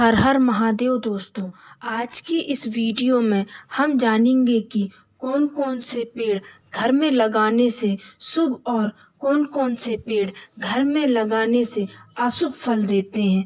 हर हर महादेव दोस्तों। आज की इस वीडियो में हम जानेंगे कि कौन कौन से पेड़ घर में लगाने से शुभ और कौन कौन से पेड़ घर में लगाने से अशुभ फल देते हैं।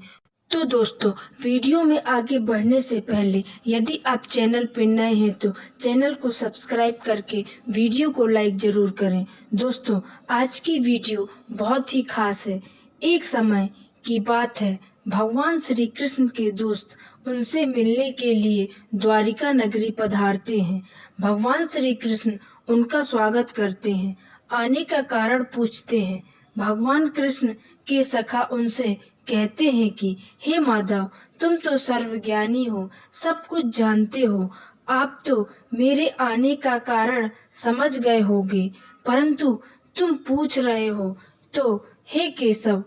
तो दोस्तों, वीडियो में आगे बढ़ने से पहले यदि आप चैनल पर नए हैं तो चैनल को सब्सक्राइब करके वीडियो को लाइक जरूर करें। दोस्तों, आज की वीडियो बहुत ही खास है। एक समय की बात है, भगवान श्री कृष्ण के दोस्त उनसे मिलने के लिए द्वारिका नगरी पधारते हैं। भगवान श्री कृष्ण उनका स्वागत करते हैं, आने का कारण पूछते हैं। भगवान कृष्ण के सखा उनसे कहते हैं कि हे माधव, तुम तो सर्वज्ञानी हो, सब कुछ जानते हो, आप तो मेरे आने का कारण समझ गए होगे, परंतु तुम पूछ रहे हो तो हे केशव,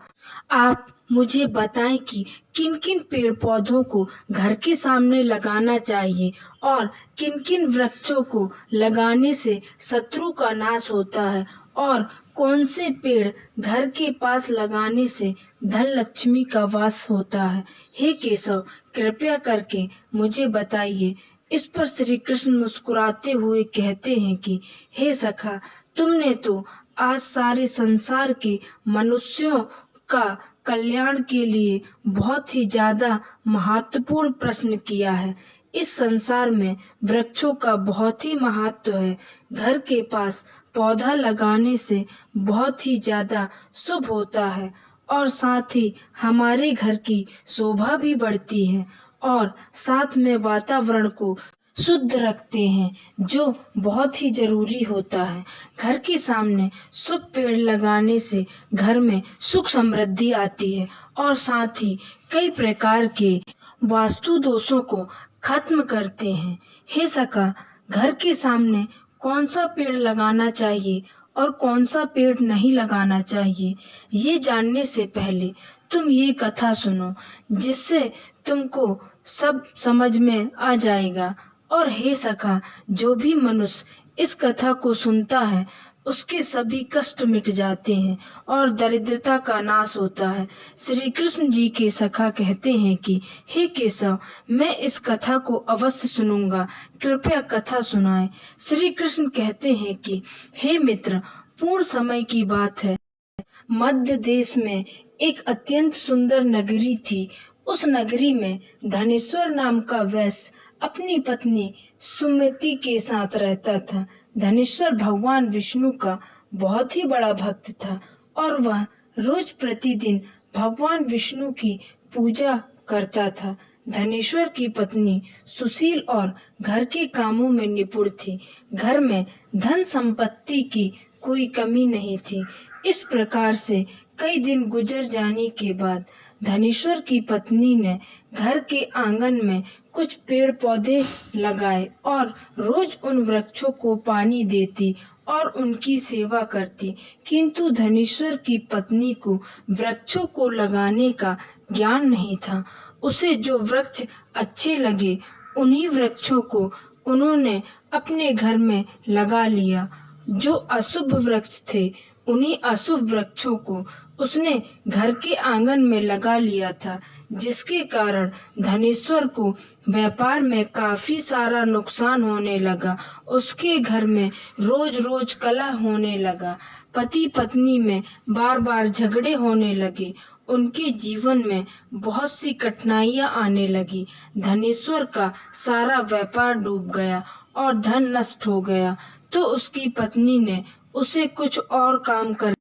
आप मुझे बताएं कि किन किन पेड़ पौधों को घर के सामने लगाना चाहिए और किन किन वृक्षों को लगाने से शत्रु का नाश होता है और कौन से पेड़ घर के पास लगाने से धन लक्ष्मी का वास होता है। हे केशव, कृपया करके मुझे बताइए। इस पर श्री कृष्ण मुस्कुराते हुए कहते हैं कि हे सखा, तुमने तो आज सारे संसार के मनुष्यों का कल्याण के लिए बहुत ही ज्यादा महत्वपूर्ण प्रश्न किया है। इस संसार में वृक्षों का बहुत ही महत्व है। घर के पास पौधा लगाने से बहुत ही ज्यादा शुभ होता है और साथ ही हमारे घर की शोभा भी बढ़ती है और साथ में वातावरण को शुद्ध रखते हैं, जो बहुत ही जरूरी होता है। घर के सामने शुभ पेड़ लगाने से घर में सुख समृद्धि आती है और साथ ही कई प्रकार के वास्तु दोषों को खत्म करते हैं। हे सखा, घर के सामने कौन सा पेड़ लगाना चाहिए और कौन सा पेड़ नहीं लगाना चाहिए, ये जानने से पहले तुम ये कथा सुनो, जिससे तुमको सब समझ में आ जाएगा। और हे सखा, जो भी मनुष्य इस कथा को सुनता है उसके सभी कष्ट मिट जाते हैं और दरिद्रता का नाश होता है। श्री कृष्ण जी के सखा कहते हैं कि हे केशव, मैं इस कथा को अवश्य सुनूंगा, कृपया कथा सुनाएं। श्री कृष्ण कहते हैं कि हे मित्र, पूर्ण समय की बात है, मध्य देश में एक अत्यंत सुंदर नगरी थी। उस नगरी में धनेश्वर नाम का वैश्य अपनी पत्नी सुमति के साथ रहता था। धनेश्वर भगवान विष्णु का बहुत ही बड़ा भक्त था और वह रोज प्रतिदिन भगवान विष्णु की पूजा करता था। धनेश्वर की पत्नी सुशील और घर के कामों में निपुण थी। घर में धन संपत्ति की कोई कमी नहीं थी। इस प्रकार से कई दिन गुजर जाने के बाद धनेश्वर की पत्नी ने घर के आंगन में कुछ पेड़ पौधे लगाए और रोज उन वृक्षों को पानी देती और उनकी सेवा करती। किंतु धनेश्वर की पत्नी को वृक्षों को लगाने का ज्ञान नहीं था। उसे जो वृक्ष अच्छे लगे उन्हीं वृक्षों को उन्होंने अपने घर में लगा लिया। जो अशुभ वृक्ष थे उन्हीं अशुभ वृक्षों को उसने घर के आंगन में लगा लिया था, जिसके कारण धनेश्वर को व्यापार में काफी सारा नुकसान होने लगा। उसके घर में रोज रोज कलह होने लगा। पति पत्नी में बार बार झगड़े होने लगे। उनके जीवन में बहुत सी कठिनाइयां आने लगी। धनेश्वर का सारा व्यापार डूब गया और धन नष्ट हो गया। तो उसकी पत्नी ने उसे कुछ और काम कर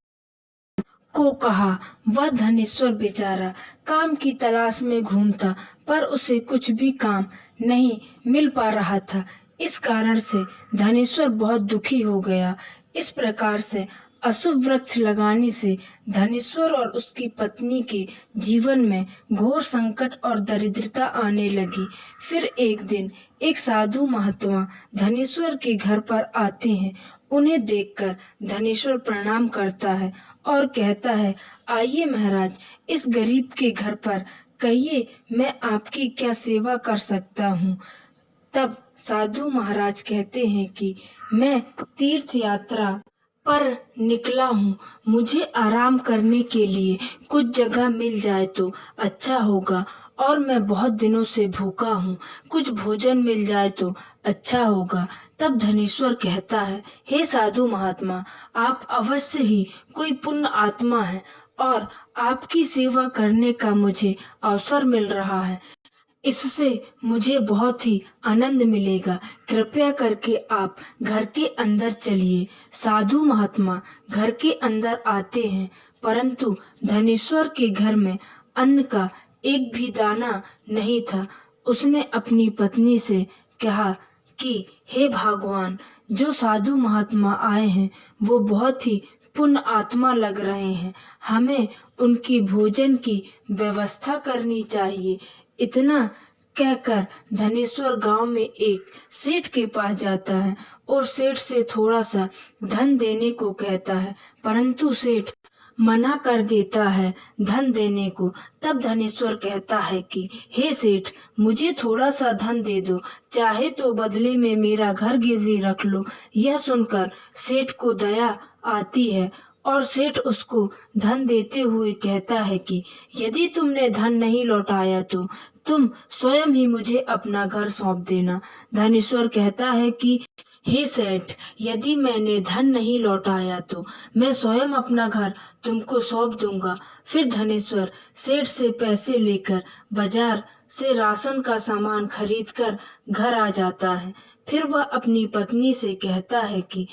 को कहा। वह धनेश्वर बेचारा काम की तलाश में घूमता, पर उसे कुछ भी काम नहीं मिल पा रहा था। इस कारण से धनेश्वर बहुत दुखी हो गया। इस प्रकार से अशुभ वृक्ष लगाने से धनेश्वर और उसकी पत्नी के जीवन में घोर संकट और दरिद्रता आने लगी। फिर एक दिन एक साधु महात्मा धनेश्वर के घर पर आते हैं। उन्हें देखकर धनेश्वर प्रणाम करता है और कहता है, आइए महाराज, इस गरीब के घर पर कहिए, मैं आपकी क्या सेवा कर सकता हूँ। तब साधु महाराज कहते हैं कि मैं तीर्थ यात्रा पर निकला हूँ, मुझे आराम करने के लिए कुछ जगह मिल जाए तो अच्छा होगा और मैं बहुत दिनों से भूखा हूँ, कुछ भोजन मिल जाए तो अच्छा होगा। तब धनेश्वर कहता है, हे साधु महात्मा, आप अवश्य ही कोई पुण्य आत्मा है और आपकी सेवा करने का मुझे अवसर मिल रहा है। इससे मुझे बहुत ही आनंद मिलेगा। कृपया करके आप घर के अंदर चलिए। साधु महात्मा घर के अंदर आते हैं, परंतु धनेश्वर के घर में अन्न का एक भी दाना नहीं था। उसने अपनी पत्नी से कहा कि हे भगवान, जो साधु महात्मा आए हैं वो बहुत ही पुण्य आत्मा लग रहे हैं, हमें उनकी भोजन की व्यवस्था करनी चाहिए। इतना कहकर धनेश्वर गांव में एक सेठ के पास जाता है और सेठ से थोड़ा सा धन देने को कहता है, परंतु सेठ मना कर देता है धन देने को। तब धनेश्वर कहता है कि हे सेठ, मुझे थोड़ा सा धन दे दो, चाहे तो बदले में मेरा घर गिरवी रख लो। यह सुनकर सेठ को दया आती है और सेठ उसको धन देते हुए कहता है कि यदि तुमने धन नहीं लौटाया तो तुम स्वयं ही मुझे अपना घर सौंप देना। धनेश्वर कहता है कि हे सेठ, यदि मैंने धन नहीं लौटाया तो मैं स्वयं अपना घर तुमको सौंप दूंगा। फिर धनेश्वर सेठ से पैसे लेकर बाजार से राशन का सामान खरीद कर घर आ जाता है। फिर वह अपनी पत्नी से कहता है कि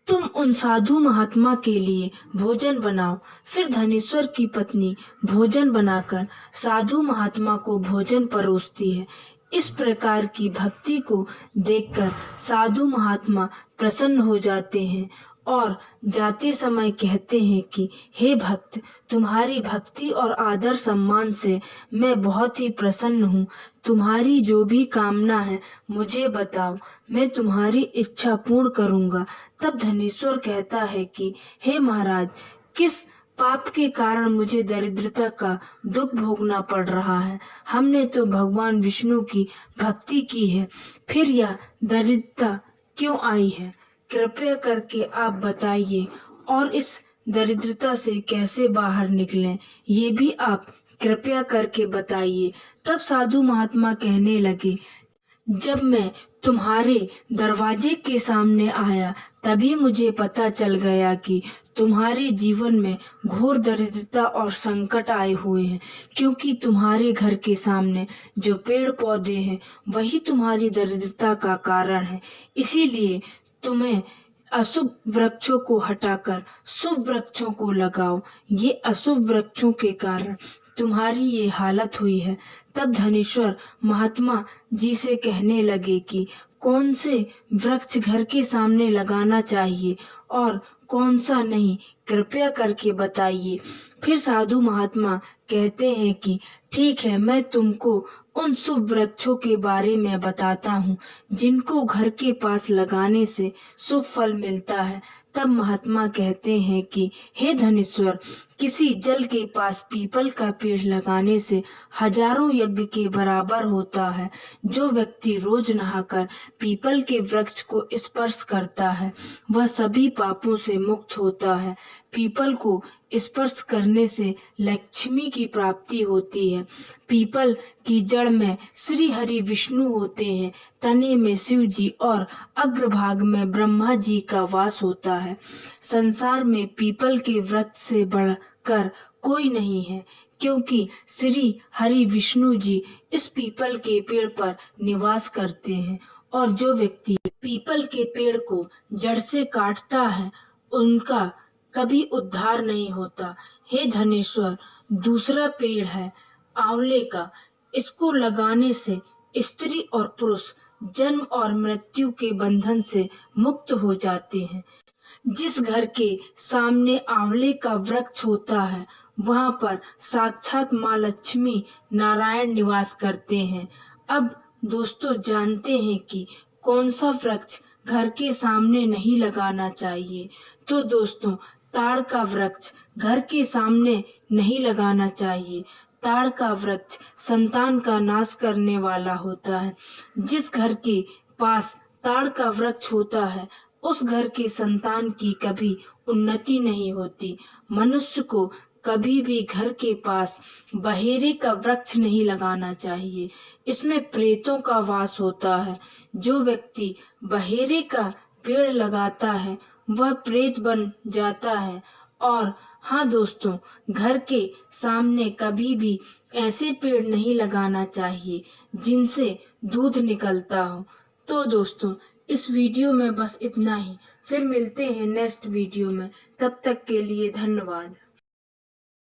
तुम उन साधु महात्मा के लिए भोजन बनाओ। फिर धनेश्वर की पत्नी भोजन बनाकर साधु महात्मा को भोजन परोसती है। इस प्रकार की भक्ति को देखकर साधु महात्मा प्रसन्न हो जाते हैं और जाते समय कहते हैं कि हे भक्त, तुम्हारी भक्ति और आदर सम्मान से मैं बहुत ही प्रसन्न हूँ। तुम्हारी जो भी कामना है मुझे बताओ, मैं तुम्हारी इच्छा पूर्ण करूँगा। तब धनेश्वर कहता है कि हे महाराज, किस पाप के कारण मुझे दरिद्रता का दुख भोगना पड़ रहा है? हमने तो भगवान विष्णु की भक्ति की है, फिर यह दरिद्रता क्यों आई है? कृपया करके आप बताइए और इस दरिद्रता से कैसे बाहर निकलें, ये भी आप कृपया करके बताइए। तब साधु महात्मा कहने लगे, जब मैं तुम्हारे दरवाजे के सामने आया तभी मुझे पता चल गया कि तुम्हारे जीवन में घोर दरिद्रता और संकट आए हुए हैं, क्योंकि तुम्हारे घर के सामने जो पेड़ पौधे हैं वही तुम्हारी दरिद्रता का कारण है। इसीलिए तुम्हें अशुभ वृक्षों को हटाकर शुभ वृक्षों को लगाओ। ये अशुभ वृक्षों के कारण तुम्हारी ये हालत हुई है। तब धनेश्वर महात्मा जी से कहने लगे कि कौन से वृक्ष घर के सामने लगाना चाहिए और कौन सा नहीं, कृपया करके बताइए। फिर साधु महात्मा कहते हैं कि ठीक है, मैं तुमको उन शुभ वृक्षों के बारे में बताता हूँ जिनको घर के पास लगाने से शुभ फल मिलता है। तब महात्मा कहते हैं कि हे धनेश्वर, किसी जल के पास पीपल का पेड़ लगाने से हजारों यज्ञ के बराबर होता है। जो व्यक्ति रोज नहाकर पीपल के वृक्ष को स्पर्श करता है वह सभी पापों से मुक्त होता है। पीपल को स्पर्श करने से लक्ष्मी की प्राप्ति होती है। पीपल की जड़ में श्री हरि विष्णु होते हैं, तने में शिव जी और अग्रभाग में ब्रह्मा जी का वास होता है। संसार में पीपल के वृक्ष से बढ़कर कोई नहीं है, क्योंकि श्री हरि विष्णु जी इस पीपल के पेड़ पर निवास करते हैं। और जो व्यक्ति पीपल के पेड़ को जड़ से काटता है उनका कभी उद्धार नहीं होता। हे धनेश्वर, दूसरा पेड़ है आंवले का। इसको लगाने से स्त्री और पुरुष जन्म और मृत्यु के बंधन से मुक्त हो जाते हैं। जिस घर के सामने आंवले का वृक्ष होता है वहां पर साक्षात माँ लक्ष्मी नारायण निवास करते हैं। अब दोस्तों जानते हैं कि कौन सा वृक्ष घर के सामने नहीं लगाना चाहिए। तो दोस्तों, ताड़ का वृक्ष घर के सामने नहीं लगाना चाहिए। ताड़ का वृक्ष संतान का नाश करने वाला होता है। जिस घर के पास ताड़ का वृक्ष होता है उस घर के संतान की कभी उन्नति नहीं होती। मनुष्य को कभी भी घर के पास बहेरे का वृक्ष नहीं लगाना चाहिए। इसमें प्रेतों का वास होता है। जो व्यक्ति बहेरे का पेड़ लगाता है वह प्रेत बन जाता है। और हाँ दोस्तों, घर के सामने कभी भी ऐसे पेड़ नहीं लगाना चाहिए जिनसे दूध निकलता हो। तो दोस्तों, इस वीडियो में बस इतना ही। फिर मिलते हैं नेक्स्ट वीडियो में। तब तक के लिए धन्यवाद।